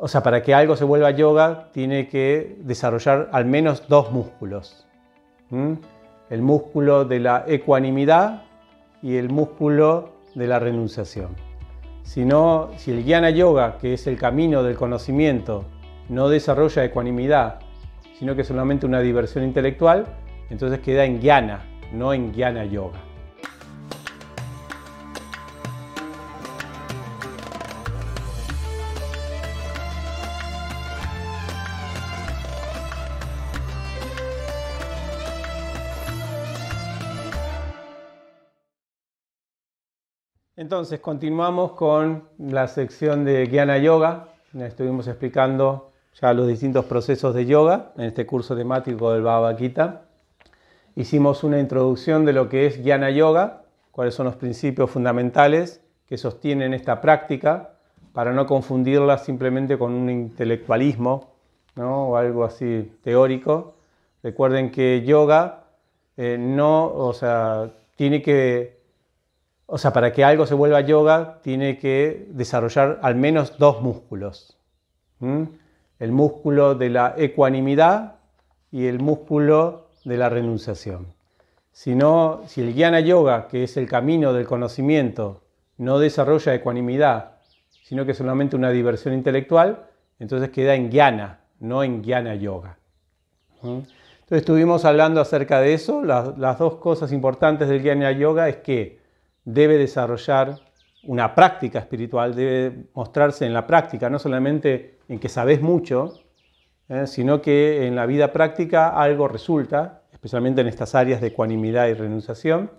O sea, para que algo se vuelva yoga, tiene que desarrollar al menos dos músculos. El músculo de la ecuanimidad y el músculo de la renunciación. Si el Jnana Yoga, que es el camino del conocimiento, no desarrolla ecuanimidad, sino que es solamente una diversión intelectual, entonces queda en Jnana, no en Jnana Yoga. Entonces continuamos con la sección de Jnana Yoga. Estuvimos explicando ya los distintos procesos de yoga en este curso temático del Bhagavad Gita. Hicimos una introducción de lo que es Jnana Yoga, cuáles son los principios fundamentales que sostienen esta práctica, para no confundirla simplemente con un intelectualismo, ¿no? O algo así teórico. Recuerden que yoga para que algo se vuelva yoga, tiene que desarrollar al menos dos músculos. El músculo de la ecuanimidad y el músculo de la renunciación. Si el Jnana Yoga, que es el camino del conocimiento, no desarrolla ecuanimidad, sino que es solamente una diversión intelectual, entonces queda en Jnana, no en Jnana Yoga. Entonces estuvimos hablando acerca de eso. Las dos cosas importantes del Jnana Yoga es que debe desarrollar una práctica espiritual, debe mostrarse en la práctica, no solamente en que sabes mucho, sino que en la vida práctica algo resulta, especialmente en estas áreas de ecuanimidad y renunciación.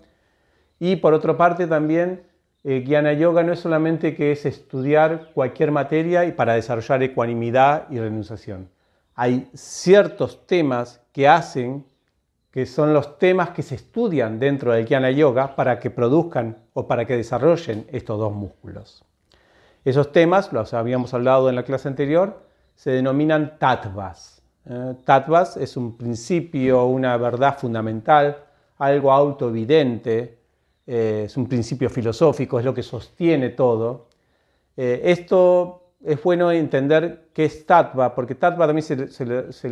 Y por otra parte también, Jnana Yoga no es solamente que es estudiar cualquier materia y para desarrollar ecuanimidad y renunciación. Hay ciertos temas que son los temas que se estudian dentro del Jnana Yoga para que produzcan o para que desarrollen estos dos músculos. Esos temas, los habíamos hablado en la clase anterior, se denominan tattvas. Tattvas es un principio, una verdad fundamental, algo autoevidente, es un principio filosófico, es lo que sostiene todo. Esto es bueno entender qué es tattva, porque tattva también se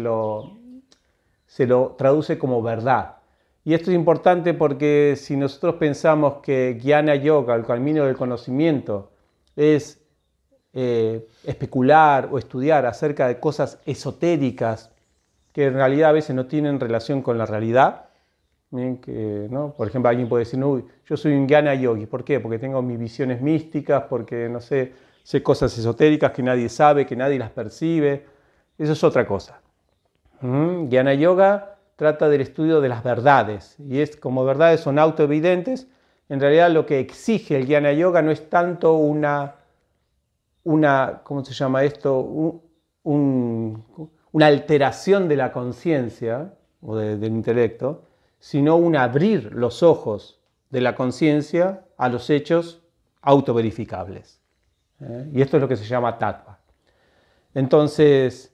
lo traduce como verdad. Y esto es importante porque si nosotros pensamos que Jnana Yoga, el camino del conocimiento, es especular o estudiar acerca de cosas esotéricas que en realidad a veces no tienen relación con la realidad, ¿no? Por ejemplo, alguien puede decir, no, yo soy un Jnana Yogi. ¿Por qué? Porque tengo mis visiones místicas, porque no sé cosas esotéricas que nadie sabe, que nadie las percibe. Eso es otra cosa. Jnana Yoga trata del estudio de las verdades, y como verdades son autoevidentes, en realidad lo que exige el Jnana Yoga no es tanto ¿cómo se llama esto? Una alteración de la conciencia o del intelecto, sino un abrir los ojos de la conciencia a los hechos autoverificables. Y esto es lo que se llama tattva. Entonces,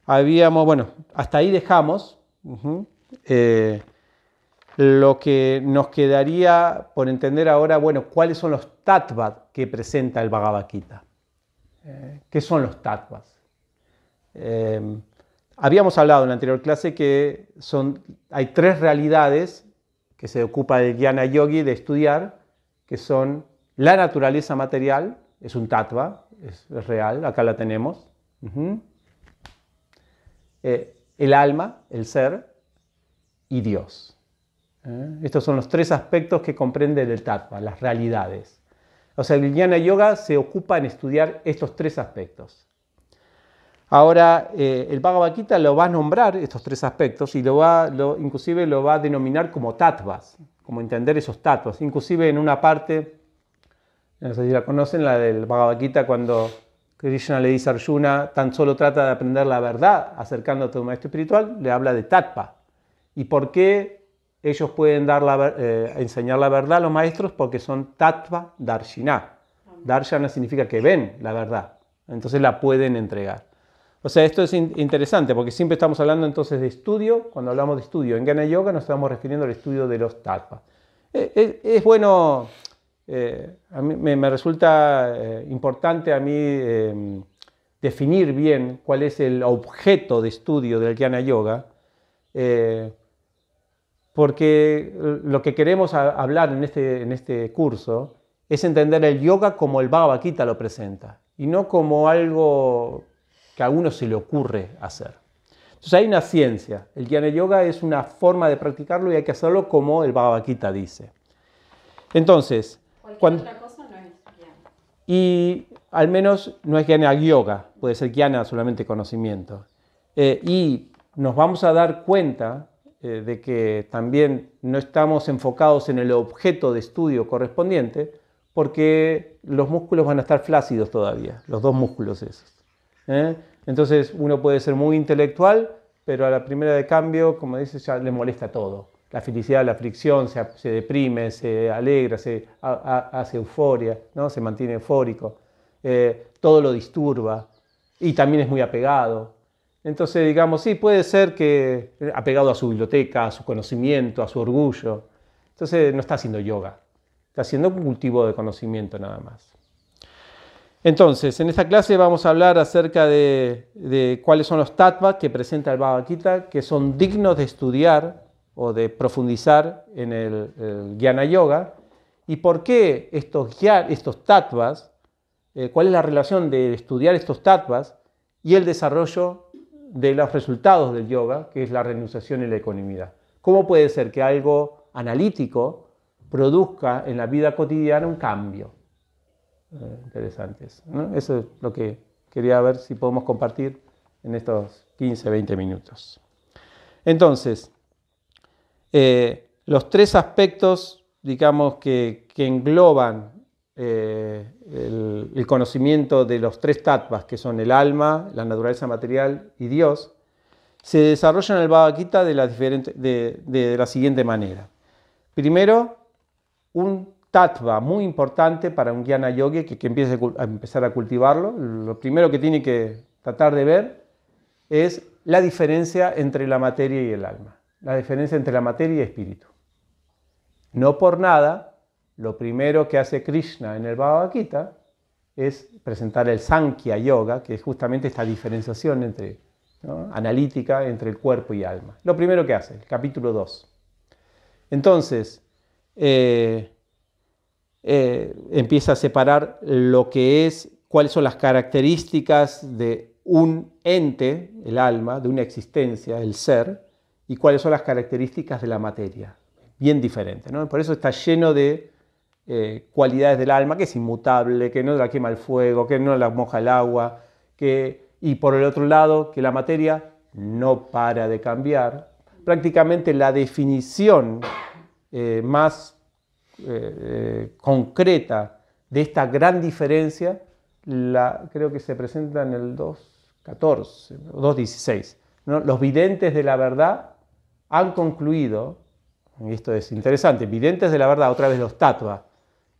hasta ahí dejamos. Lo que nos quedaría por entender ahora, ¿cuáles son los tattvas que presenta el Bhagavad Gita? ¿Qué son los tattvas? Habíamos hablado en la anterior clase que hay tres realidades que se ocupa el Jnana Yogi de estudiar, que son la naturaleza material, es un tattva, es real, acá la tenemos. El alma, el ser, y Dios. Estos son los tres aspectos que comprende el tattva, las realidades. O sea, el Jnana Yoga se ocupa en estudiar estos tres aspectos. Ahora, el Bhagavad Gita lo va a nombrar, estos tres aspectos, y inclusive lo va a denominar como tattvas, como entender esos tattvas. Inclusive en una parte, no sé si la conocen, la del Bhagavad Gita, cuando Krishna le dice a Arjuna, tan solo trata de aprender la verdad acercándote a un maestro espiritual, le habla de tattva. ¿Y por qué ellos pueden enseñar la verdad a los maestros? Porque son tattva darshina. Darshana significa que ven la verdad, entonces la pueden entregar. O sea, esto es interesante porque siempre estamos hablando entonces de estudio. Cuando hablamos de estudio en Jnana Yoga nos estamos refiriendo al estudio de los tattvas. Es bueno, a mí me resulta importante a mí definir bien cuál es el objeto de estudio del Jnana Yoga, porque lo que queremos hablar en este curso es entender el yoga como el Bhagavad Gita lo presenta, y no como algo que a uno se le ocurre hacer. Entonces hay una ciencia. El Jnana Yoga es una forma de practicarlo y hay que hacerlo como el Bhagavad Gita dice. Entonces, otra cosa no es Jnana. Y al menos no es Jnana Yoga, puede ser Jnana solamente conocimiento. Y nos vamos a dar cuenta de que también no estamos enfocados en el objeto de estudio correspondiente, porque los músculos van a estar flácidos todavía, los dos músculos esos. Entonces uno puede ser muy intelectual, pero a la primera de cambio, como dices, ya le molesta todo. La felicidad, la aflicción, se deprime, se alegra, hace euforia, ¿no? Se mantiene eufórico, todo lo disturba y también es muy apegado. Entonces, digamos, sí, puede ser que apegado a su biblioteca, a su conocimiento, a su orgullo. Entonces no está haciendo yoga, está haciendo un cultivo de conocimiento nada más. Entonces, en esta clase vamos a hablar acerca de cuáles son los tattvas que presenta el Bhagavad Gita, que son dignos de estudiar o de profundizar en el Jnana Yoga, y por qué estos tattvas, cuál es la relación de estudiar estos tattvas y el desarrollo de los resultados del yoga, que es la renunciación y la ecuanimidad. ¿Cómo puede ser que algo analítico produzca en la vida cotidiana un cambio? Interesante eso, ¿no? Eso es lo que quería ver si podemos compartir en estos 15, 20 minutos. Entonces, los tres aspectos, digamos, que engloban el conocimiento de los tres tattvas, que son el alma, la naturaleza material y Dios, se desarrollan en el Bhagavad Gita de la siguiente manera. Primero, un tattva muy importante para un jnana yogi que empiece a empezar a cultivarlo. Lo primero que tiene que tratar de ver es la diferencia entre la materia y el alma, la diferencia entre la materia y espíritu. No por nada, lo primero que hace Krishna en el Bhagavad Gita es presentar el Sankhya Yoga, que es justamente esta diferenciación entre, ¿no?, analítica entre el cuerpo y alma. Lo primero que hace, el capítulo 2. Entonces, empieza a separar lo que es, cuáles son las características de un ente, el alma, de una existencia, el ser, y cuáles son las características de la materia. Bien diferente, ¿no? Por eso está lleno de cualidades del alma, que es inmutable, que no la quema el fuego, que no la moja el agua, y por el otro lado, que la materia no para de cambiar. Prácticamente la definición más concreta de esta gran diferencia, creo que se presenta en el 2.14, 2.16. ¿No? Los videntes de la verdad han concluido, y esto es interesante, videntes de la verdad, otra vez los tattvas.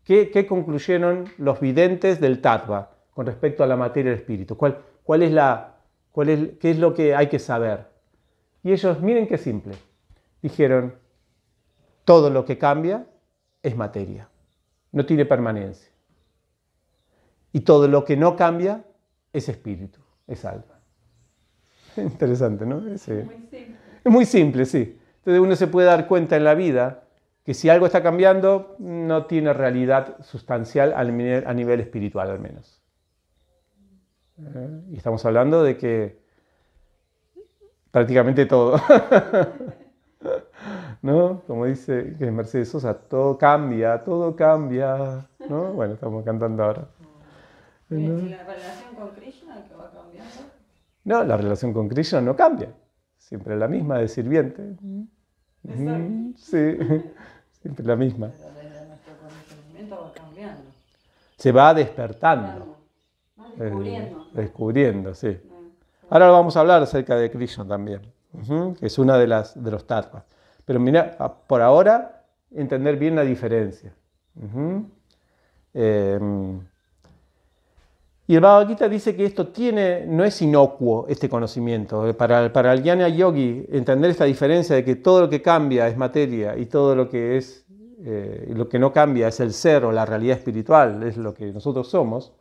¿Qué concluyeron los videntes del tattva con respecto a la materia y el espíritu? ¿Qué es lo que hay que saber? Y ellos, miren qué simple, dijeron, todo lo que cambia es materia, no tiene permanencia. Y todo lo que no cambia es espíritu, es alma. Interesante, ¿no? Muy simple. Es muy simple, sí. Entonces uno se puede dar cuenta en la vida que si algo está cambiando, no tiene realidad sustancial a nivel espiritual al menos. Y estamos hablando de que prácticamente todo. ¿No? Como dice que Mercedes Sosa, todo cambia, ¿no? Bueno, estamos cantando ahora. ¿Y la relación con Krishna que va cambiando? No, la relación con Krishna no cambia. Siempre la misma de sirviente. Sí, siempre la misma. Pero desde nuestro conocimiento va cambiando. Se va despertando. Va descubriendo. Descubriendo, sí. Ahora vamos a hablar acerca de Krishna también, que es una de los tattvas. Pero mira, por ahora, entender bien la diferencia. Y el Bhagavad Gita dice que esto no es inocuo, este conocimiento. Para el Jnana Yogi, entender esta diferencia de que todo lo que cambia es materia y todo lo que lo que no cambia es el ser o la realidad espiritual, es lo que nosotros somos,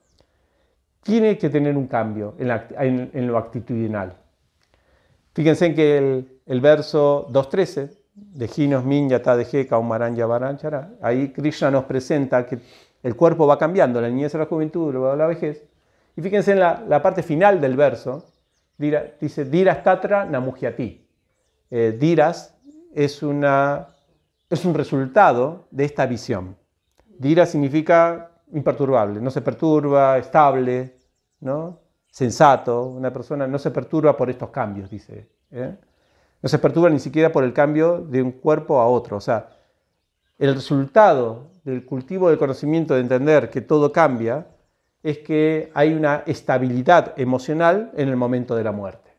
tiene que tener un cambio en lo actitudinal. Fíjense en que el verso 2.13 de Jinos Min Yata Deje Kaumaran Yavaran Chara, ahí Krishna nos presenta que el cuerpo va cambiando, la niñez a la juventud, luego a la vejez. Y fíjense en la parte final del verso, dice Diras Tatra Namuhyati. Diras es un resultado de esta visión. Dira significa imperturbable, no se perturba, estable, ¿no? Sensato. Una persona no se perturba por estos cambios, dice. No se perturba ni siquiera por el cambio de un cuerpo a otro. O sea, el resultado del cultivo del conocimiento, de entender que todo cambia, es que hay una estabilidad emocional en el momento de la muerte.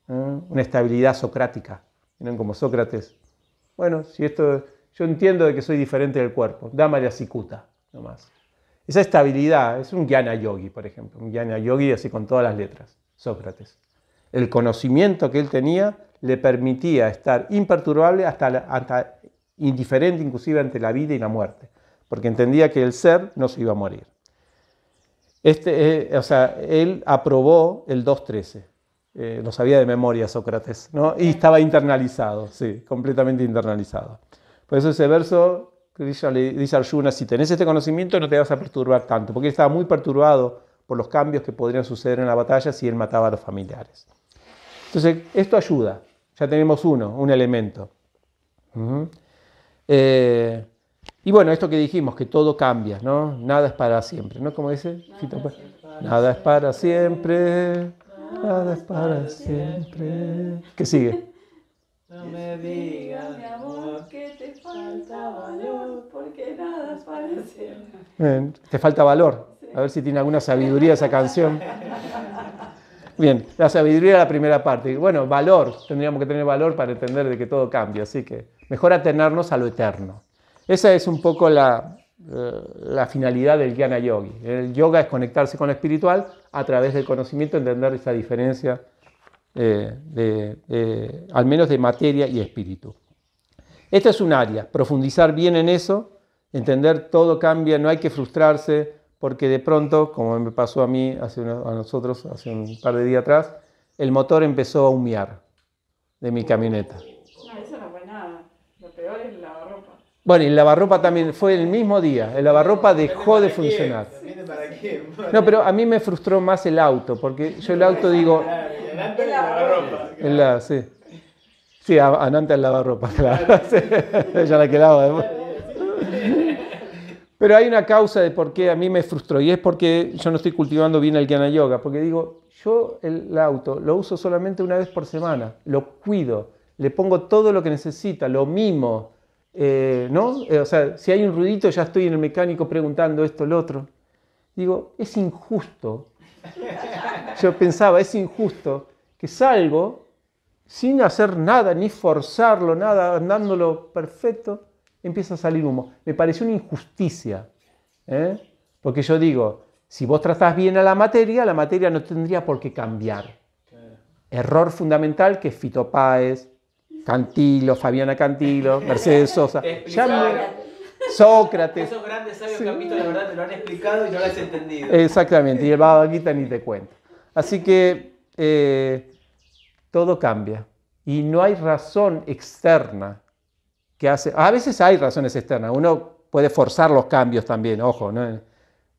Una estabilidad socrática. ¿Miren? Como Sócrates. Bueno, si esto, yo entiendo de que soy diferente del cuerpo. Dhamma Sikuta, nomás. Esa estabilidad es un Jnana Yogi, por ejemplo. Un Jnana Yogi así con todas las letras. Sócrates. El conocimiento que él tenía le permitía estar imperturbable hasta indiferente inclusive ante la vida y la muerte. Porque entendía que el ser no se iba a morir. Él aprobó el 2.13. Lo sabía de memoria Sócrates, ¿no? Y estaba internalizado, sí, completamente internalizado. Por eso ese verso, Krishna le dice a Arjuna, si tenés este conocimiento no te vas a perturbar tanto, porque él estaba muy perturbado por los cambios que podrían suceder en la batalla si él mataba a los familiares. Entonces, esto ayuda, ya tenemos un elemento. Y bueno, esto que dijimos, que todo cambia, ¿no? Nada es para siempre, ¿no? ¿Cómo dice? Nada es para siempre. Nada es para siempre. ¿Qué sigue? No me digas, mi amor, que te falta valor, porque nada es para siempre. Bien, te falta valor. A ver si tiene alguna sabiduría esa canción. Bien, la sabiduría de la primera parte. Bueno, valor. Tendríamos que tener valor para entender de que todo cambia. Así que mejor atenernos a lo eterno. Esa es un poco la finalidad del Jnana Yogi. El yoga es conectarse con lo espiritual a través del conocimiento, entender esa diferencia al menos de materia y espíritu. Esta es un área, profundizar bien en eso, entender todo cambia, no hay que frustrarse, porque de pronto, como me pasó a mí, a nosotros hace un par de días atrás, el motor empezó a humear de mi camioneta. No, eso no fue nada. Lo peor es el lavarropa. Bueno, y el lavarropa también fue el mismo día. El lavarropa dejó de funcionar. No, pero a mí me frustró más el auto, porque yo el auto digo... El lavarropa. Sí. Sí, Ananta el lavarropa, claro. Sí, ella la que lava. Pero hay una causa de por qué a mí me frustró, y es porque yo no estoy cultivando bien el Jnana Yoga, porque digo, yo el auto lo uso solamente una vez por semana, lo cuido, le pongo todo lo que necesita, lo mimo, ¿no? O sea, si hay un ruidito ya estoy en el mecánico preguntando esto, lo otro. Digo, es injusto. Yo pensaba, es injusto que salgo sin hacer nada, ni forzarlo, nada, andándolo perfecto, empieza a salir humo. Me pareció una injusticia, porque yo digo, si vos tratás bien a la materia no tendría por qué cambiar. Error fundamental que Fito Páez, Cantilo, Fabiana Cantilo, Mercedes Sosa, Sócrates. Esos grandes sabios capítulos, la verdad, te lo han explicado y no lo has entendido. Exactamente, y el Bhagavad Gita ni te cuento. Así que todo cambia y no hay razón externa que hace. A veces hay razones externas, uno puede forzar los cambios también, ojo, ¿no?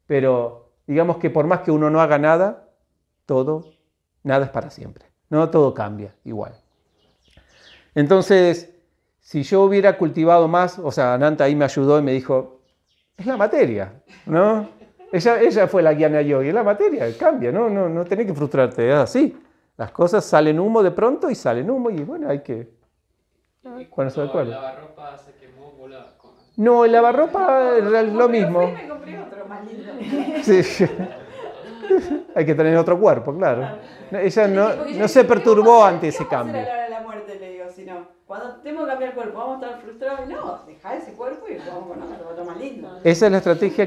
Pero digamos que por más que uno no haga nada, nada es para siempre, no todo cambia igual. Entonces, si yo hubiera cultivado más, o sea, Ananta ahí me ayudó y me dijo, es la materia, ¿no? Ella fue la Jnana Yogi, es la materia, cambia, no tenés que frustrarte, es así. Las cosas salen humo de pronto y salen humo y bueno, hay que... ponerse de acuerdo. ¿El lavarropa se quemó? No, el lavarropa era lo mismo. Me compré otro más lindo. Sí. Hay que tener otro cuerpo, claro. Ella no se perturbó ante ese cambio. ¿Qué vamos a hacer a la hora de la muerte? Le digo, si no, cuando tenemos que cambiar el cuerpo, vamos a estar frustrados. No, dejá ese cuerpo y vamos con otro más lindo. Esa es la estrategia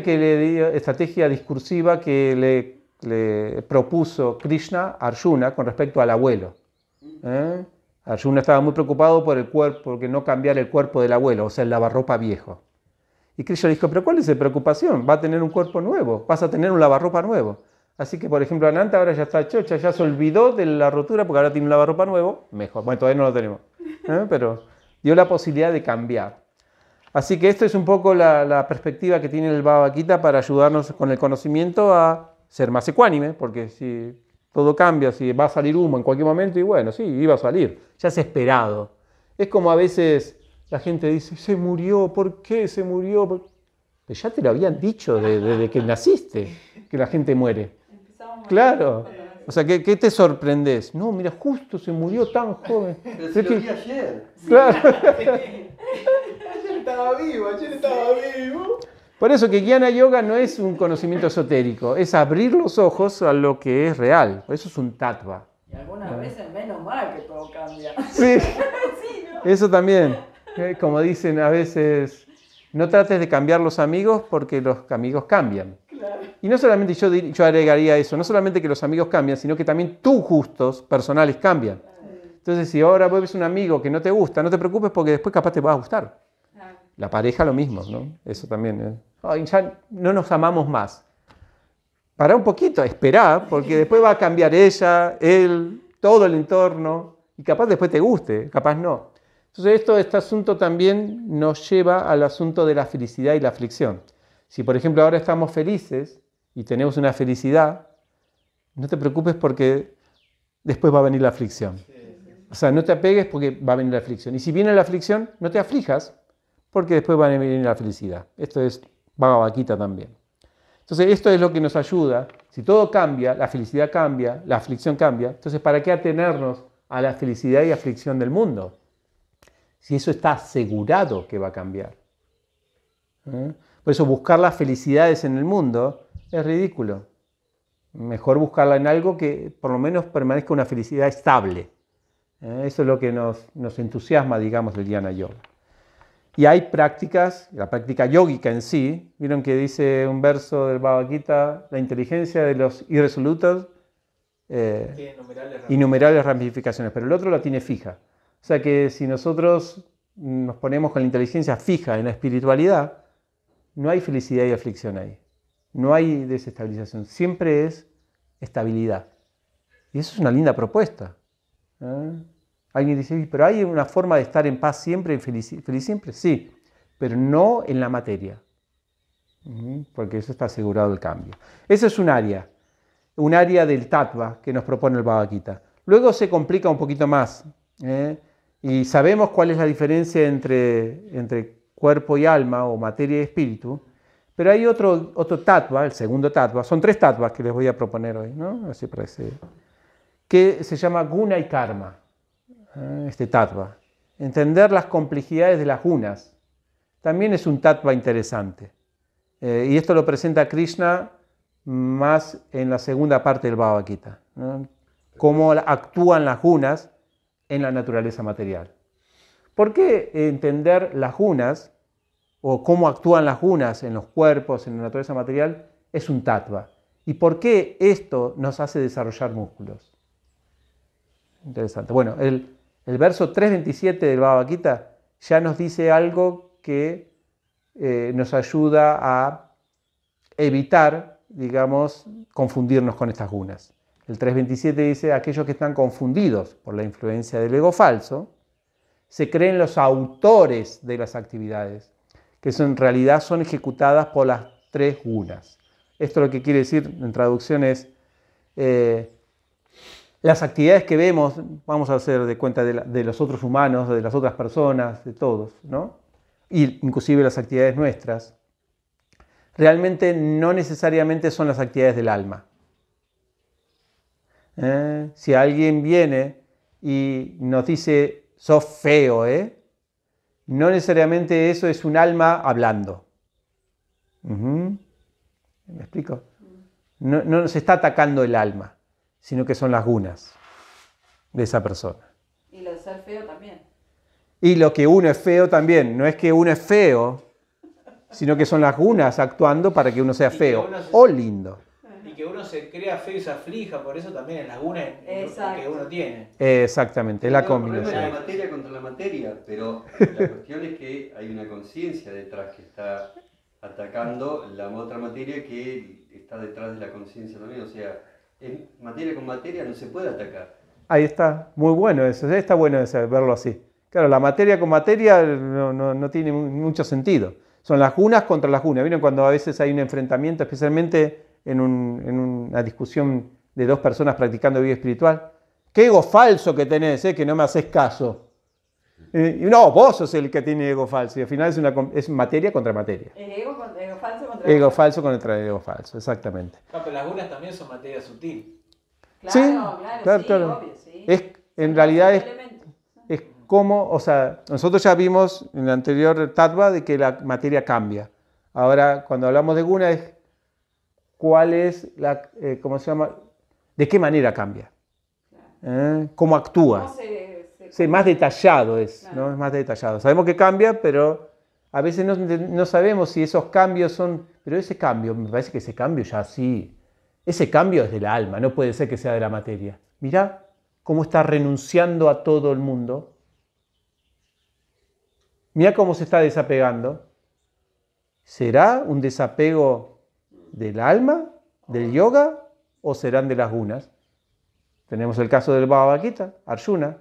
estrategia discursiva que le propuso Krishna a Arjuna con respecto al abuelo. Arjuna estaba muy preocupado por el cuerpo, porque no cambiar el cuerpo del abuelo, o sea, el lavarropa viejo. Y Krishna dijo, pero ¿cuál es la preocupación? Va a tener un cuerpo nuevo, vas a tener un lavarropa nuevo. Así que, por ejemplo, Ananta ahora ya está chocha, ya se olvidó de la rotura porque ahora tiene un lavarropa nuevo. Mejor, bueno, todavía no lo tenemos, pero dio la posibilidad de cambiar. Así que esto es un poco la perspectiva que tiene el Baba Gita para ayudarnos con el conocimiento a ser más ecuánime, porque si todo cambia, si va a salir humo en cualquier momento, y bueno, sí, iba a salir, ya es esperado. Es como a veces la gente dice, se murió, ¿por qué se murió? Pero ya te lo habían dicho desde que naciste, que la gente muere. Claro. O sea, ¿qué te sorprendes? No, mira, justo se murió tan joven. Pero si lo vi ayer. Claro. Ayer estaba vivo. Por eso que Jnana Yoga no es un conocimiento esotérico, es abrir los ojos a lo que es real. Eso es un tattva. Y algunas veces menos mal que todo cambia. Sí, Sí, ¿no? eso también. Como dicen a veces, no trates de cambiar los amigos porque los amigos cambian. Claro. Y no solamente yo agregaría eso, no solamente que los amigos cambian, sino que también tus gustos personales cambian. Entonces, si ahora ves un amigo que no te gusta, no te preocupes porque después capaz te va a gustar. La pareja lo mismo, ¿no? Eso también. Ay, ya no nos amamos más. Pará un poquito, esperá, porque después va a cambiar ella, él, todo el entorno, y capaz después te guste, capaz no. Entonces, este asunto también nos lleva al asunto de la felicidad y la aflicción. Si, por ejemplo, ahora estamos felices y tenemos una felicidad, no te preocupes porque después va a venir la aflicción. O sea, no te apegues porque va a venir la aflicción. Y si viene la aflicción, no te aflijas porque después va a venir la felicidad. Esto es Bhagavad Gita también. Entonces, esto es lo que nos ayuda. Si todo cambia, la felicidad cambia, la aflicción cambia. Entonces, ¿para qué atenernos a la felicidad y aflicción del mundo? Si eso está asegurado que va a cambiar. Por eso buscar las felicidades en el mundo es ridículo. Mejor buscarla en algo que por lo menos permanezca una felicidad estable. Eso es lo que nos entusiasma, digamos, del Jnana Yoga. Y hay prácticas, la práctica yógica en sí, vieron que dice un verso del Bhagavad Gita, la inteligencia de los irresolutos, innumerables ramificaciones, pero el otro la tiene fija. O sea que si nosotros nos ponemos con la inteligencia fija en la espiritualidad, no hay felicidad y aflicción ahí. No hay desestabilización. Siempre es estabilidad. Y eso es una linda propuesta. Alguien dice, pero hay una forma de estar en paz siempre, feliz siempre. Sí, pero no en la materia. Porque eso está asegurado el cambio. Ese es un área del tattva que nos propone el Bhagavad Gita. Luego se complica un poquito más. Y sabemos cuál es la diferencia entre cuerpo y alma, o materia y espíritu, pero hay otro tattva, el segundo tattva, son 3 tattvas que les voy a proponer hoy, ¿no? Así parece, que se llama guna y karma, este tattva. Entender las complejidades de las gunas también es un tattva interesante, y esto lo presenta Krishna más en la segunda parte del Bhagavad Gita, ¿no? Cómo actúan las gunas en la naturaleza material. ¿Por qué entender las gunas o cómo actúan las gunas en los cuerpos, en la naturaleza material, es un tattva? ¿Y por qué esto nos hace desarrollar músculos? Interesante. Bueno, el verso 3.27 del Bhagavad Gita ya nos dice algo que nos ayuda a evitar, digamos, confundirnos con estas gunas. El 3.27 dice, aquellos que están confundidos por la influencia del ego falso, se creen los autores de las actividades, que en realidad son ejecutadas por las 3 gunas. Esto lo que quiere decir en traducción es, las actividades que vemos, vamos a hacer de cuenta de los otros humanos, de las otras personas, de todos, ¿no? Y inclusive las actividades nuestras, realmente no necesariamente son las actividades del alma. Si alguien viene y nos dice, sos feo, no necesariamente eso es un alma hablando. ¿Me explico? No nos está atacando el alma, sino que son las gunas de esa persona. Y lo de ser feo también. Y lo que uno es feo también, no es que uno es feo, sino que son las gunas actuando para que uno sea feo o lindo. Y que uno se crea feo y se aflija, por eso también es la guna que uno tiene. Exactamente, es la combinación. No es la materia contra la materia, pero la cuestión es que hay una conciencia detrás que está atacando la otra materia que está detrás de la conciencia también. O sea, en materia con materia no se puede atacar. Ahí está, muy bueno eso, está bueno eso, verlo así. Claro, la materia con materia no tiene mucho sentido. Son las gunas contra las gunas. ¿Vieron cuando a veces hay un enfrentamiento, especialmente en una discusión de dos personas practicando vida espiritual? ¡Qué ego falso que tenés, que no me haces caso! Y no, vos sos el que tiene ego falso. Y al final es materia contra materia. Ego falso contra Ego falso contra ego falso, exactamente. Pero las gunas también son materia sutil. Claro, Sí, claro, claro. obvio, sí. En realidad es como, o sea, nosotros ya vimos en el anterior Tattva de que la materia cambia. Ahora, cuando hablamos de guna, es cuál es la, ¿cómo se llama? ¿De qué manera cambia? ¿Cómo actúa? ¿Cómo Sí, más detallado es, Claro. ¿no? Es más detallado. Sabemos que cambia, pero a veces no sabemos si esos cambios son... Pero ese cambio, me parece que ese cambio ya sí... Ese cambio es del alma, no puede ser que sea de la materia. Mirá cómo está renunciando a todo el mundo. Mirá cómo se está desapegando. ¿Será un desapego del alma, del yoga, o serán de las gunas? Tenemos el caso del Bhagavad Gita, Arjuna.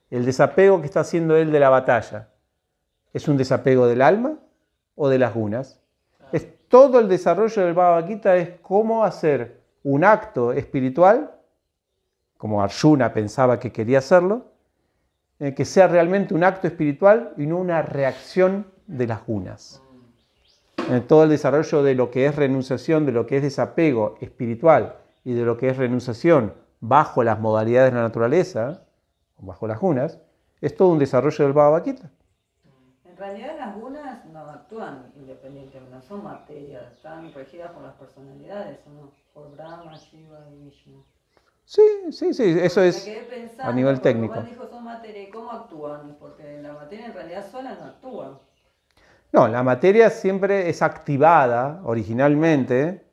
El desapego que está haciendo él de la batalla, ¿es un desapego del alma o de las gunas? Es todo el desarrollo del Bhagavad Gita es cómo hacer un acto espiritual, como Arjuna pensaba que quería hacerlo, que sea realmente un acto espiritual y no una reacción de las gunas. Todo el desarrollo de lo que es renunciación, de lo que es desapego espiritual y de lo que es renunciación bajo las modalidades de la naturaleza, bajo las gunas, es todo un desarrollo del Bhagavad Gita. En realidad las gunas no actúan independientemente, no son materias, están regidas por las personalidades, ¿no? Por Brahma, Shiva y Vishnu. Sí, eso Me es quedé pensando, a nivel porque técnico. Juan dijo son materia, ¿y cómo actúan? Porque la materia en realidad sola no actúa. No, la materia siempre es activada originalmente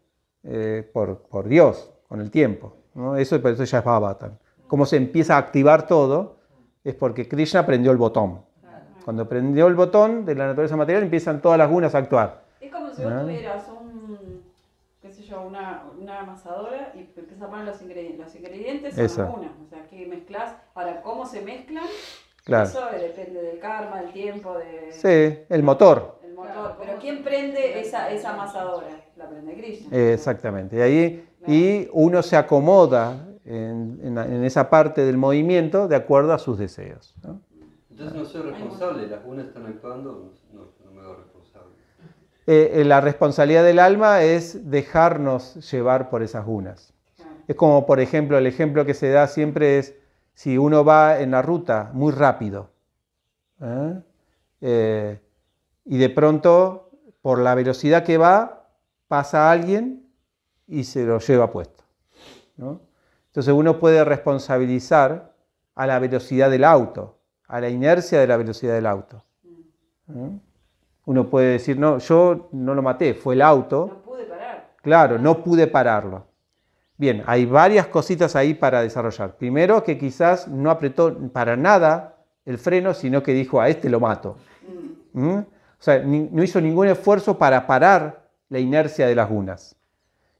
por Dios, con el tiempo, ¿no? Eso ya es Bhagavatam. Cómo se empieza a activar todo es porque Krishna prendió el botón. Claro. Cuando prendió el botón de la naturaleza material empiezan todas las gunas a actuar. Es como si vos tuvieras una amasadora y empiezas a poner los ingredientes. Los ingredientes son Eso. algunas, o sea, que mezclas. Ahora, ¿cómo se mezclan? Claro. Eso depende del karma, del tiempo, Sí, el motor. el motor. Pero ¿quién prende esa amasadora? La prende Krishna. Exactamente. Y uno se acomoda en esa parte del movimiento de acuerdo a sus deseos, ¿no? Entonces no soy responsable, las gunas están actuando, no me hago responsable. La responsabilidad del alma es dejarnos llevar por esas gunas. Claro. Es como, por ejemplo, el ejemplo que se da siempre es si uno va en la ruta muy rápido y de pronto, por la velocidad que va, pasa alguien y se lo lleva puesto, ¿no? Entonces uno puede responsabilizar a la velocidad del auto, a la inercia de la velocidad del auto. Uno puede decir, no, yo no lo maté, fue el auto. No pude parar. Claro, no pude pararlo. Bien, hay varias cositas ahí para desarrollar. Primero, que quizás no apretó para nada el freno, sino que dijo, a este lo mato. O sea, no hizo ningún esfuerzo para parar la inercia de las gunas.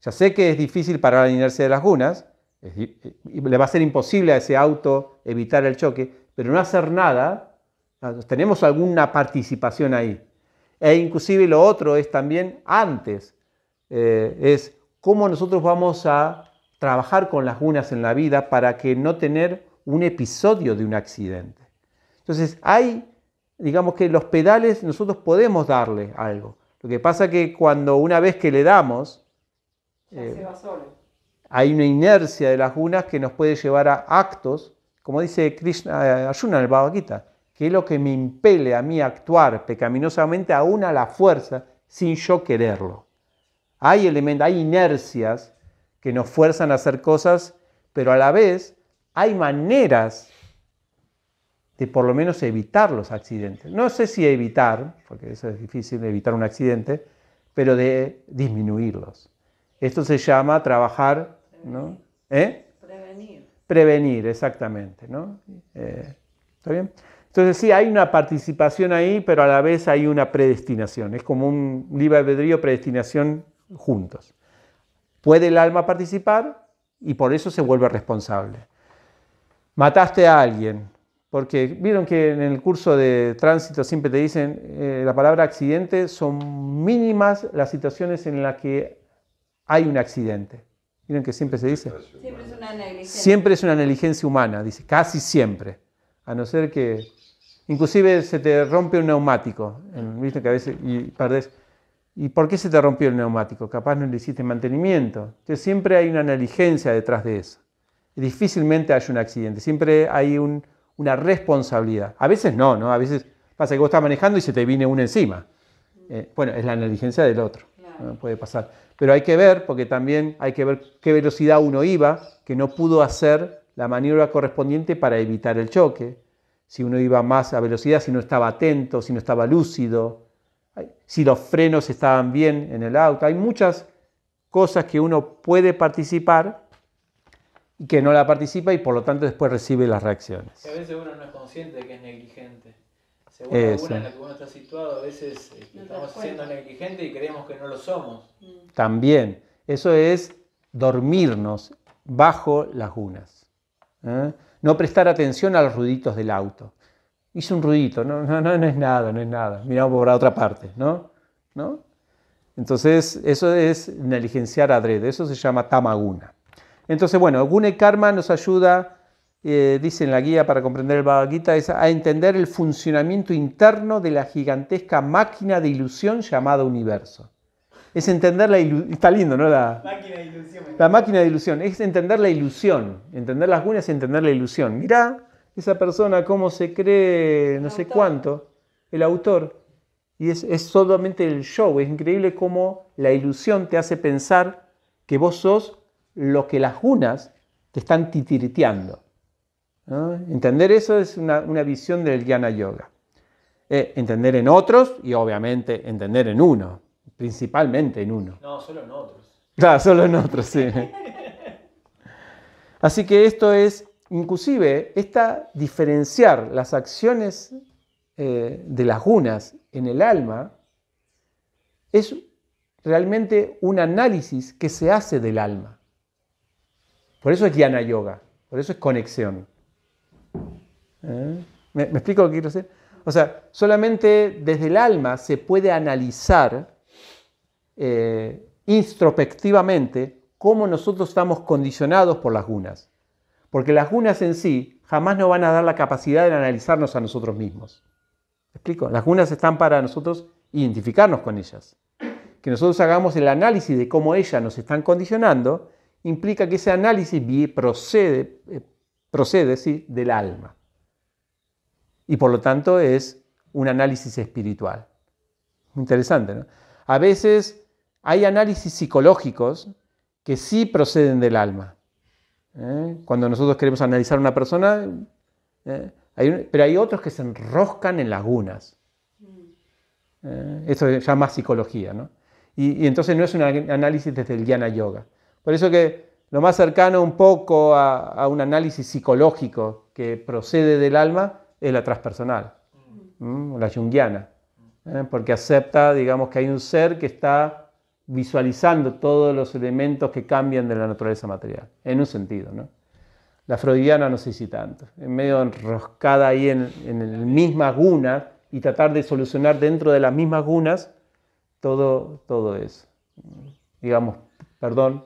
Ya sé que es difícil parar la inercia de las gunas, le va a ser imposible a ese auto evitar el choque, pero no hacer nada, tenemos alguna participación ahí. E inclusive lo otro es también antes, es cómo nosotros vamos a trabajar con las gunas en la vida para que no tener un episodio de un accidente. Entonces digamos que los pedales nosotros podemos darle algo. Lo que pasa que cuando una vez que le damos, Ya se va solo. hay una inercia de las gunas que nos puede llevar a actos, como dice Arjuna en el Bhagavad Gita, que es lo que me impele a mí a actuar pecaminosamente aún a la fuerza sin yo quererlo. Hay elementos, hay inercias que nos fuerzan a hacer cosas, pero a la vez hay maneras de por lo menos evitar los accidentes. No sé si evitar, porque eso es difícil, evitar un accidente, pero de disminuirlos. Esto se llama trabajar, ¿no? Prevenir. Prevenir, exactamente, ¿no? ¿Está bien? Entonces sí, hay una participación ahí, pero a la vez hay una predestinación. Es como un libre albedrío, predestinación juntos. Puede el alma participar y por eso se vuelve responsable. Mataste a alguien, porque vieron que en el curso de tránsito siempre te dicen la palabra accidente, son mínimas las situaciones en las que hay un accidente. ¿Vieron que siempre se dice? Siempre es una negligencia. Siempre es una negligencia humana, dice, casi siempre. A no ser que, inclusive se te rompe un neumático, ¿viste? Que a veces y perdés. ¿Y por qué se te rompió el neumático? Capaz no le hiciste mantenimiento. Entonces siempre hay una negligencia detrás de eso. Y difícilmente hay un accidente, siempre hay una responsabilidad. A veces no, ¿no? A veces pasa que vos estás manejando y se te viene uno encima. Bueno, es la negligencia del otro, ¿no? Puede pasar. Pero hay que ver, porque también hay que ver qué velocidad uno iba, que no pudo hacer la maniobra correspondiente para evitar el choque. Si uno iba más a velocidad, si no estaba atento, si no estaba lúcido, si los frenos estaban bien en el auto. Hay muchas cosas que uno puede participar y que no la participa y por lo tanto después recibe las reacciones. A veces uno no es consciente de que es negligente. Según Eso. alguna en la que uno está situado, a veces estamos siendo negligentes y creemos que no lo somos. También, eso es dormirnos bajo las gunas. No prestar atención a los ruiditos del auto. Hice un ruidito, no es nada, no es nada. Miramos por la otra parte, ¿no? Entonces, eso es negligenciar adrede, eso se llama tamaguna. Entonces, bueno, guna y karma nos ayuda, dice en la guía para comprender el Bhagavad Gita, es a entender el funcionamiento interno de la gigantesca máquina de ilusión llamada universo. Es entender la ilusión, está lindo, ¿no? Máquina de ilusión. La máquina de ilusión, es entender la ilusión, entender las gunas y entender la ilusión. Mirá esa persona cómo se cree no sé cuánto, el autor. Y es solamente el show, es increíble cómo la ilusión te hace pensar que vos sos lo que las gunas te están titiriteando. ¿No? Entender eso es una visión del Jnana Yoga. Entender en otros y obviamente entender en uno, principalmente en uno. No, solo en otros. Claro, solo en otros, sí. Así que esto es, inclusive, diferenciar las acciones de las gunas en el alma es realmente un análisis que se hace del alma. Por eso es Jnana Yoga, por eso es conexión. ¿Me explico lo que quiero decir? O sea, solamente desde el alma se puede analizar introspectivamente cómo nosotros estamos condicionados por las gunas. Porque las gunas en sí jamás nos van a dar la capacidad de analizarnos a nosotros mismos. ¿Me explico? Las gunas están para nosotros identificarnos con ellas. Que nosotros hagamos el análisis de cómo ellas nos están condicionando implica que ese análisis procede ¿sí? del alma. Y por lo tanto es un análisis espiritual. Interesante, ¿no? A veces hay análisis psicológicos que sí proceden del alma. Cuando nosotros queremos analizar a una persona, pero hay otros que se enroscan en las gunas. Eso es ya más psicología, ¿no? Y entonces no es un análisis desde el Jnana Yoga. Por eso que lo más cercano un poco a un análisis psicológico que procede del alma es la transpersonal, la junguiana, porque acepta, digamos, que hay un ser que está visualizando todos los elementos que cambian de la naturaleza material, en un sentido, ¿no? La freudiana no sé si tanto, es medio enroscada ahí en mismas gunas y tratar de solucionar dentro de las mismas gunas todo eso. Digamos, perdón,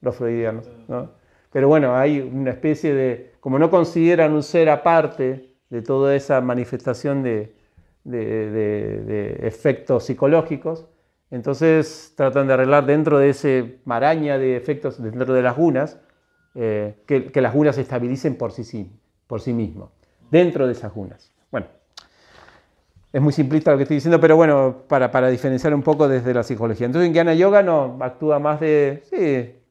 los freudianos, ¿no? Pero bueno, hay una especie de, como no consideran un ser aparte de toda esa manifestación de efectos psicológicos, entonces tratan de arreglar dentro de ese maraña de efectos dentro de las gunas, que las gunas se estabilicen por sí mismos, dentro de esas gunas. Bueno, es muy simplista lo que estoy diciendo, pero bueno, para diferenciar un poco desde la psicología. Entonces en Jnana Yoga no, actúa más de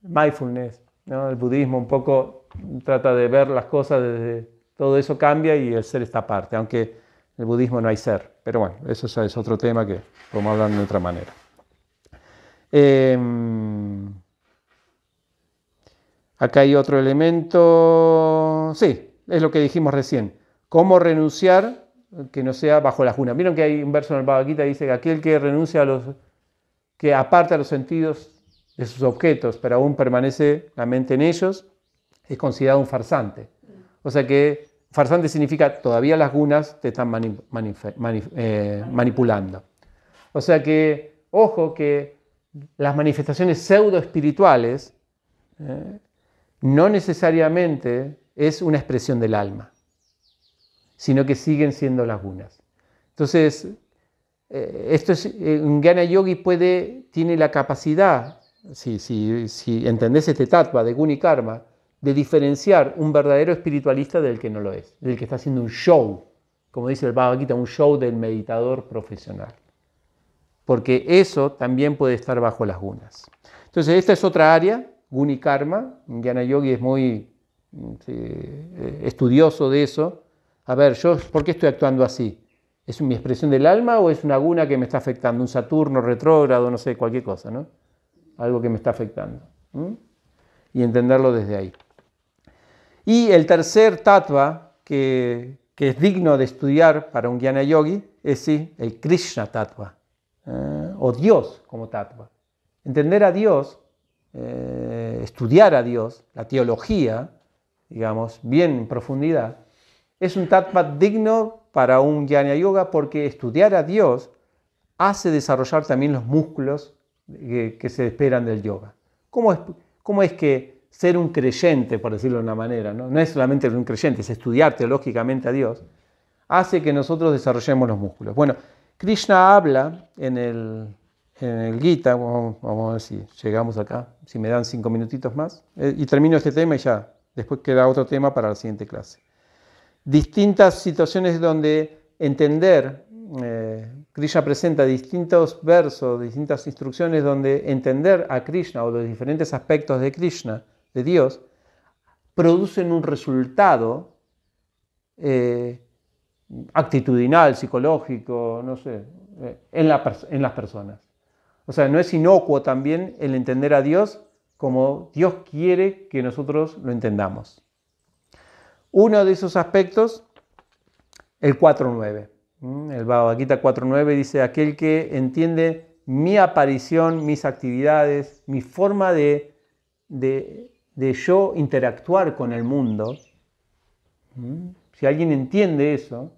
mindfulness, ¿no? El budismo un poco trata de ver las cosas desde todo eso cambia y el ser está aparte, aunque en el budismo no hay ser. Pero bueno, eso ya es otro tema que podemos hablar de otra manera. Acá hay otro elemento, sí, es lo que dijimos recién. ¿Cómo renunciar que no sea bajo las gunas? Vieron que hay un verso en el Bhagavad Gita que dice que aquel que renuncia que aparta los sentidos de sus objetos, pero aún permanece la mente en ellos, es considerado un farsante. O sea que farsante significa todavía las gunas te están manipulando. O sea que, ojo, que las manifestaciones pseudo espirituales no necesariamente es una expresión del alma, sino que siguen siendo las gunas. Entonces, un Jnana Yogi tiene la capacidad, si entendés este tattva de guna y karma, de diferenciar un verdadero espiritualista del que no lo es, del que está haciendo un show, como dice el Bhagavad Gita, un show del meditador profesional. Porque eso también puede estar bajo las gunas. Entonces, esta es otra área, guna y karma. Un Jnana Yogi es muy estudioso de eso. A ver, ¿por qué estoy actuando así? ¿Es mi expresión del alma o es una guna que me está afectando? Un Saturno retrógrado, no sé, cualquier cosa, ¿no? Algo que me está afectando. Y entenderlo desde ahí. Y el tercer tattva que es digno de estudiar para un Jnana Yogi es el Krishna tattva, o Dios como tattva. Entender a Dios, estudiar a Dios, la teología, digamos, bien en profundidad, es un tattva digno para un Jnana Yoga porque estudiar a Dios hace desarrollar también los músculos que se esperan del yoga. ¿Cómo es que ser un creyente, por decirlo de una manera, no es solamente un creyente, es estudiar teológicamente a Dios, hace que nosotros desarrollemos los músculos? Bueno, Krishna habla en el Gita, vamos a ver si llegamos acá, si me dan 5 minutitos más, y termino este tema y ya, después queda otro tema para la siguiente clase. Distintas situaciones donde entender, Krishna presenta distintos versos, distintas instrucciones donde entender a Krishna o los diferentes aspectos de Krishna, de Dios, producen un resultado actitudinal, psicológico, no sé, en las personas. O sea, no es inocuo también el entender a Dios como Dios quiere que nosotros lo entendamos. Uno de esos aspectos, el 4.9. El Bhagavad Gita 4.9 dice: aquel que entiende mi aparición, mis actividades, mi forma de yo interactuar con el mundo, si alguien entiende eso,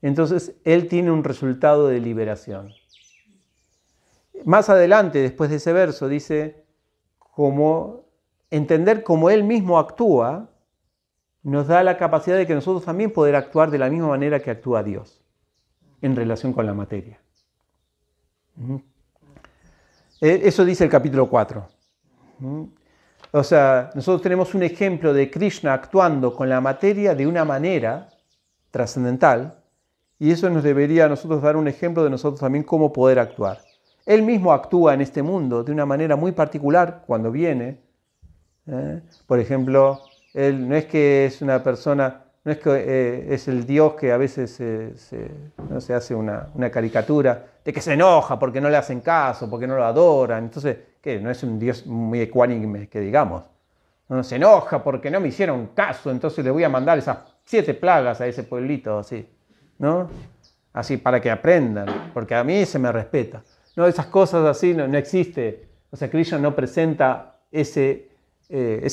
entonces él tiene un resultado de liberación. Más adelante, después de ese verso, dice: entender cómo él mismo actúa, nos da la capacidad de que nosotros también poder actuar de la misma manera que actúa Dios en relación con la materia. Eso dice el capítulo 4. O sea, nosotros tenemos un ejemplo de Krishna actuando con la materia de una manera trascendental, y eso nos debería a nosotros dar un ejemplo de nosotros también cómo poder actuar. Él mismo actúa en este mundo de una manera muy particular cuando viene. Por ejemplo, él no es que es una persona, no es que es el Dios que a veces se hace una caricatura de que se enoja porque no le hacen caso, porque no lo adoran. Entonces, ¿qué? No es un Dios muy ecuánime que digamos. No se enoja porque no me hicieron caso, entonces le voy a mandar esas 7 plagas a ese pueblito, así, ¿no? Así para que aprendan, porque a mí se me respeta. No, esas cosas así no existe. O sea, Krishna no presenta ese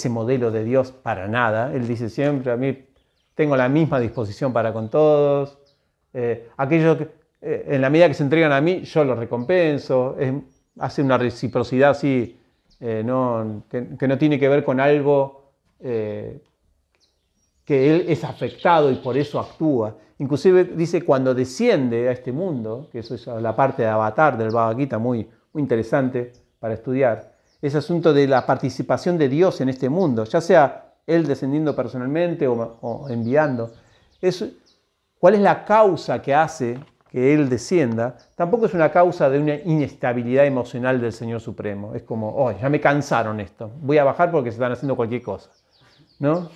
modelo de Dios para nada. Él dice siempre: a mí tengo la misma disposición para con todos. Aquellos que, en la medida que se entregan a mí, yo los recompenso. Hace una reciprocidad así, que no tiene que ver con algo que él es afectado y por eso actúa. Inclusive dice cuando desciende a este mundo, que eso es la parte de Avatar del Bhagavad Gita muy, muy interesante para estudiar, ese asunto de la participación de Dios en este mundo, ya sea él descendiendo personalmente o enviando. ¿Cuál es la causa que hace que él descienda? Tampoco es una causa de una inestabilidad emocional del Señor Supremo. Es como: oh, ya me cansaron esto, voy a bajar porque se están haciendo cualquier cosa, ¿no?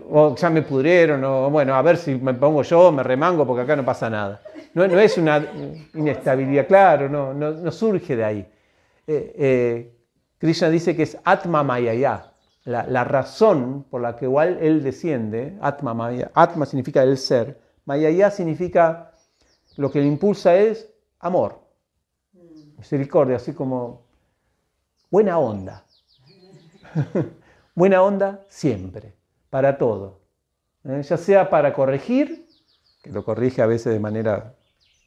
O ya me pudrieron, o bueno, a ver si me pongo yo, me remango porque acá no pasa nada. No es una inestabilidad, claro, no surge de ahí. Krishna dice que es Atma Mayaya, la razón por la que igual Él desciende, Atma, Maya, Atma significa el ser, Mayaya significa lo que le impulsa es amor, misericordia, así como buena onda. Buena onda siempre, para todo. Ya sea para corregir, que lo corrige a veces de manera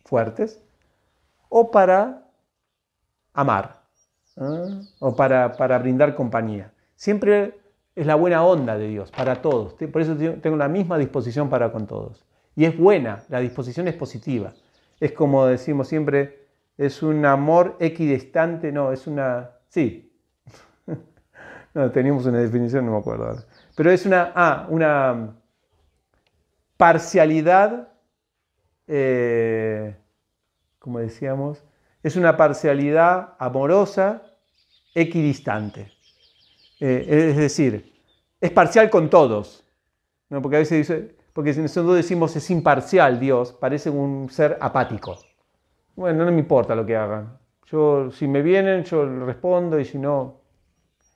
fuertes, o para amar, o para brindar compañía. Siempre es la buena onda de Dios para todos. Por eso tengo la misma disposición para con todos. Y es buena, la disposición es positiva. Es como decimos siempre, es un amor equidistante, no, es una... Sí. No, teníamos una definición, no me acuerdo ahora. Pero es una parcialidad, como decíamos, es una parcialidad amorosa equidistante. Es decir, es parcial con todos. ¿No? Porque a veces dice, porque si nosotros decimos es imparcial Dios, parece un ser apático. Bueno, no me importa lo que hagan. Si me vienen, yo respondo, y si no,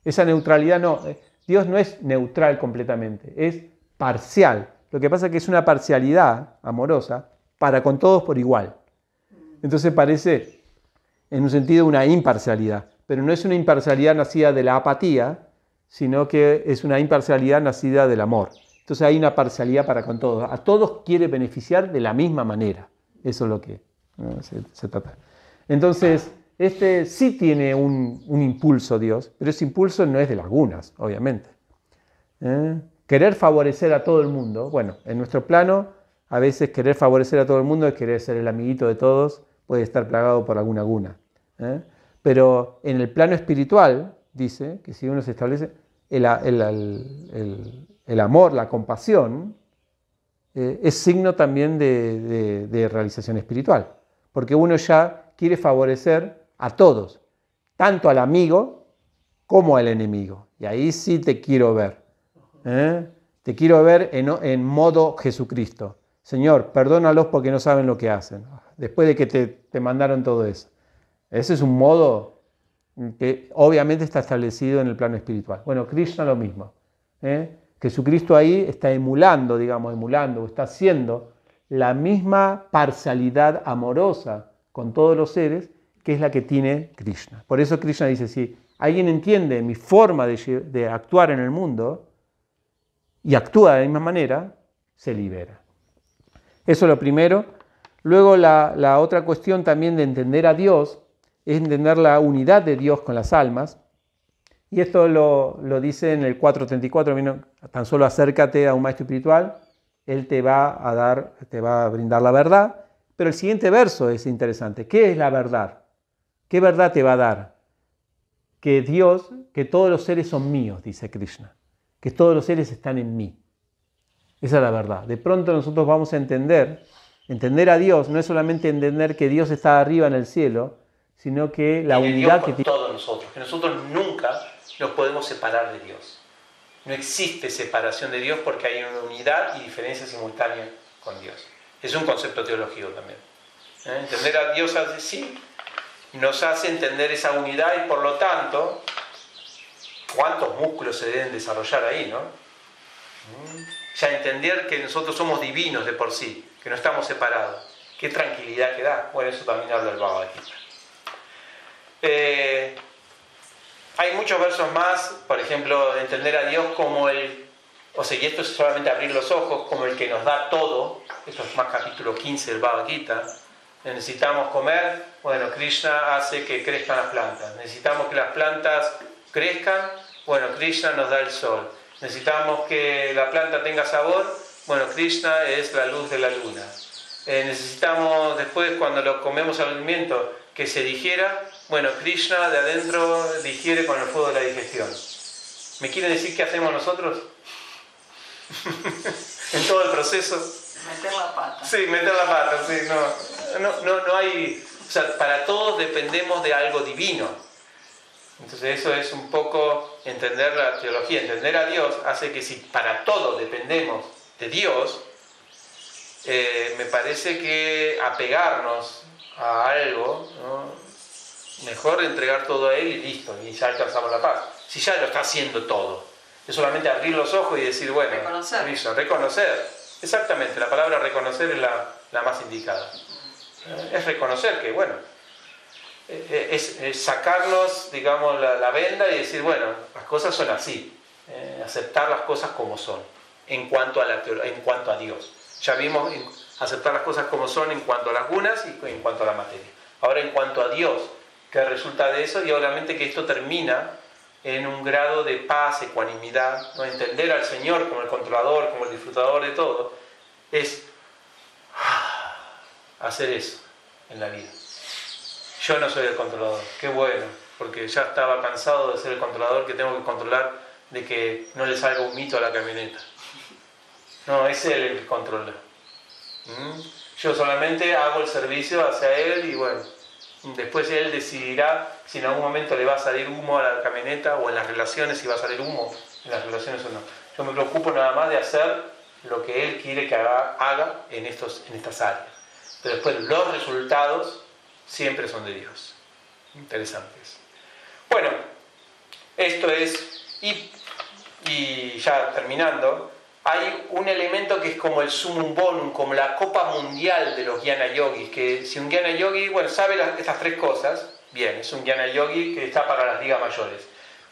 esa neutralidad no. Dios no es neutral completamente, es parcial. Lo que pasa es que es una parcialidad amorosa para con todos por igual. Entonces parece, en un sentido, una imparcialidad. Pero no es una imparcialidad nacida de la apatía, sino que es una imparcialidad nacida del amor. Entonces hay una parcialidad para con todos. A todos quiere beneficiar de la misma manera. Eso es lo que se trata. Entonces, sí tiene un impulso Dios, pero ese impulso no es de lagunas, obviamente. Querer favorecer a todo el mundo, bueno, en nuestro plano, a veces querer favorecer a todo el mundo es querer ser el amiguito de todos, puede estar plagado por alguna laguna. Pero en el plano espiritual, dice que si uno se establece el amor, la compasión, es signo también de realización espiritual. Porque uno ya quiere favorecer a todos, tanto al amigo como al enemigo. Y ahí sí te quiero ver. Te quiero ver en modo Jesucristo. Señor, perdónalos porque no saben lo que hacen. Después de que te mandaron todo eso. Ese es un modo que obviamente está establecido en el plano espiritual. Bueno, Krishna lo mismo. Jesucristo ahí está emulando, o está haciendo la misma parcialidad amorosa con todos los seres, que es la que tiene Krishna. Por eso Krishna dice, si alguien entiende mi forma de actuar en el mundo y actúa de la misma manera, se libera. Eso es lo primero. Luego la otra cuestión también de entender a Dios es entender la unidad de Dios con las almas. Y esto lo dice en el 4.34, tan solo acércate a un maestro espiritual, él te va a brindar la verdad. Pero el siguiente verso es interesante. ¿Qué es la verdad? ¿Qué verdad te va a dar? Que todos los seres son míos, dice Krishna. Que todos los seres están en mí. Esa es la verdad. De pronto nosotros vamos a entender a Dios no es solamente entender que Dios está arriba en el cielo, sino que la unidad que tiene todos nosotros, que nosotros nunca nos podemos separar de Dios. No existe separación de Dios porque hay una unidad y diferencia simultánea con Dios. Es un concepto teológico también. Entender a Dios así nos hace entender esa unidad y por lo tanto, ¿cuántos músculos se deben desarrollar ahí, no? Ya entender que nosotros somos divinos de por sí, que no estamos separados. Qué tranquilidad que da. Bueno, eso también habla el Bhagavad Gita. Hay muchos versos más, por ejemplo, de entender a Dios como y esto es solamente abrir los ojos, como el que nos da todo. Esto es más capítulo 15 del Bhagavad Gita. Necesitamos comer, bueno, Krishna hace que crezcan las plantas. Necesitamos que las plantas crezcan, bueno, Krishna nos da el sol. Necesitamos que la planta tenga sabor, bueno, Krishna es la luz de la luna. Necesitamos después, cuando lo comemos el alimento, que se digiera, bueno, Krishna de adentro digiere con el fuego de la digestión. ¿Me quiere decir qué hacemos nosotros? En todo el proceso. Meter la pata. Sí, meter la pata, sí, no hay, o sea, para todos dependemos de algo divino. Entonces eso es un poco entender la teología, entender a Dios hace que si para todo dependemos de Dios, me parece que apegarnos a algo, ¿no? Mejor entregar todo a Él y listo, y ya alcanzamos la paz. Si ya lo está haciendo todo. Es solamente abrir los ojos y decir, bueno, Reconocer. reconocer. Exactamente, la palabra reconocer es la más indicada. Es reconocer que, bueno, es sacarnos, digamos, la venda y decir, bueno, las cosas son así. Aceptar las cosas como son, en cuanto a Dios. Ya vimos aceptar las cosas como son en cuanto a las gunas y en cuanto a la materia. Ahora en cuanto a Dios, ¿qué resulta de eso? Y obviamente que esto termina en un grado de paz, ecuanimidad, ¿no? Entender al Señor como el controlador, como el disfrutador de todo, es hacer eso en la vida. Yo no soy el controlador, qué bueno, porque ya estaba cansado de ser el controlador, que tengo que controlar de que no le salga un mito a la camioneta. No, es Él el que controla. Yo solamente hago el servicio hacia Él y bueno, después Él decidirá si en algún momento le va a salir humo a la camioneta o en las relaciones, si va a salir humo en las relaciones o no. Yo me preocupo nada más de hacer lo que Él quiere que haga en estas áreas. Pero después los resultados siempre son de Dios. Interesantes. Bueno, esto es, y ya terminando, hay un elemento que es como el sumum bonum, como la copa mundial de los jnana yogis, que si un jnana yogi, bueno, sabe estas tres cosas, bien, es un jnana yogi que está para las ligas mayores,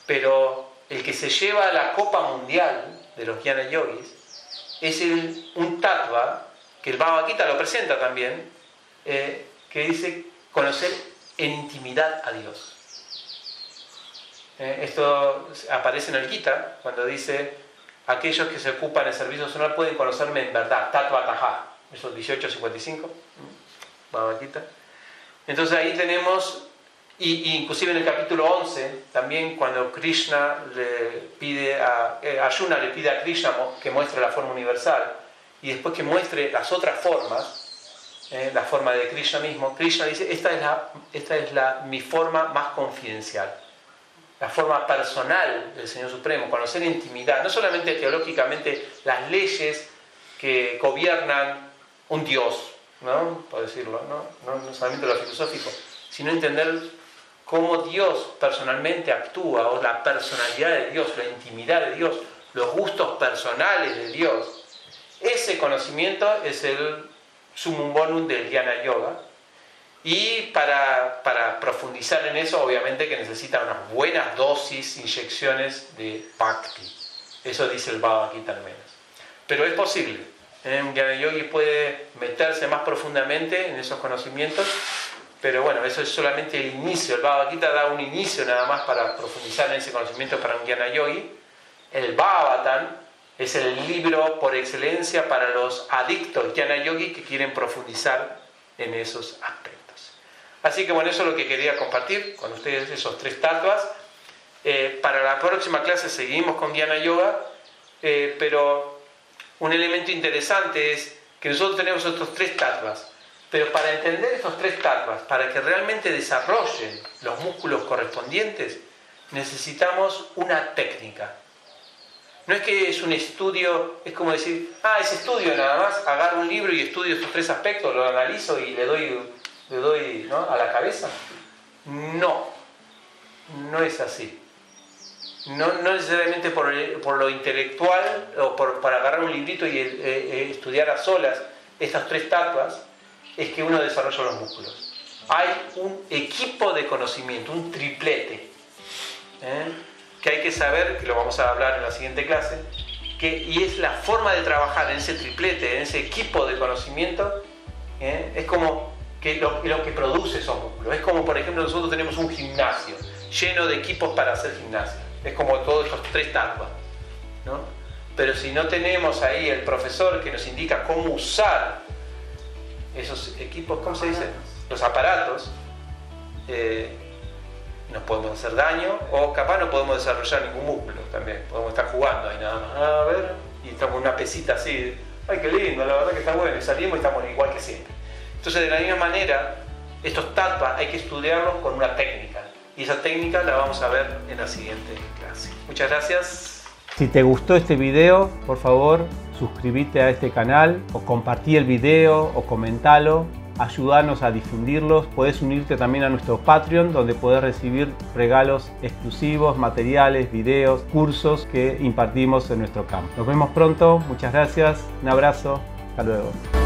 pero el que se lleva la copa mundial de los jnana yogis es un tattva, que el Bhagavad Gita lo presenta también, que dice conocer en intimidad a Dios. Esto aparece en el Gita, cuando dice, aquellos que se ocupan del servicio personal pueden conocerme en verdad, tattva taha, eso 18:55, Bhagavad Gita. Entonces ahí tenemos, y inclusive en el capítulo 11, también cuando Krishna Arjuna le pide a Krishna que muestre la forma universal, y después que muestre las otras formas, la forma de Krishna mismo, Krishna dice, esta es mi forma más confidencial, la forma personal del Señor Supremo, conocer intimidad, no solamente teológicamente las leyes que gobiernan un Dios, ¿no? Por decirlo, no solamente lo filosófico, sino entender cómo Dios personalmente actúa, o la personalidad de Dios, la intimidad de Dios, los gustos personales de Dios. Ese conocimiento es el sumum bonum del Jnana Yoga, y para profundizar en eso obviamente que necesita unas buenas dosis, inyecciones de Bhakti. Eso dice el Bhagavad Gita al menos. Pero es posible. Un Jnana Yogi puede meterse más profundamente en esos conocimientos, pero bueno, eso es solamente el inicio. El Bhagavad Gita da un inicio nada más para profundizar en ese conocimiento para un Jnana Yogi. El Bhagavatam es el libro por excelencia para los adictos Jnana Yogi que quieren profundizar en esos aspectos. Así que bueno, eso es lo que quería compartir con ustedes, esos tres tattvas. Para la próxima clase seguimos con Jnana Yoga, pero un elemento interesante es que nosotros tenemos estos tres tattvas, pero para entender estos tres tattvas, para que realmente desarrollen los músculos correspondientes, necesitamos una técnica. No es que es un estudio, es como decir, es estudio nada más, agarro un libro y estudio estos tres aspectos, lo analizo y le doy ¿no? a la cabeza. No es así. No necesariamente por lo intelectual o para agarrar un librito y estudiar a solas estas tres tattvas es que uno desarrolla los músculos. Hay un equipo de conocimiento, un triplete, que hay que saber, que lo vamos a hablar en la siguiente clase, y es la forma de trabajar en ese triplete, en ese equipo de conocimiento, es como que lo que produce esos músculos. Es como, por ejemplo, nosotros tenemos un gimnasio lleno de equipos para hacer gimnasia. Es como todos estos tres tattvas, ¿no? Pero si no tenemos ahí el profesor que nos indica cómo usar esos equipos, ¿cómo se dice? Los aparatos, nos podemos hacer daño, o capaz no podemos desarrollar ningún músculo también. Podemos estar jugando ahí nada más, a ver, y estamos en una pesita así, ay qué lindo, la verdad que está bueno, y salimos y estamos igual que siempre. Entonces, de la misma manera, estos tattvas hay que estudiarlos con una técnica, y esa técnica la vamos a ver en la siguiente clase. Muchas gracias. Si te gustó este video, por favor, suscríbete a este canal, o compartí el video, o comentalo, ayudarnos a difundirlos. Podés unirte también a nuestro Patreon, donde podés recibir regalos exclusivos, materiales, videos, cursos que impartimos en nuestro campo. Nos vemos pronto, muchas gracias, un abrazo, hasta luego.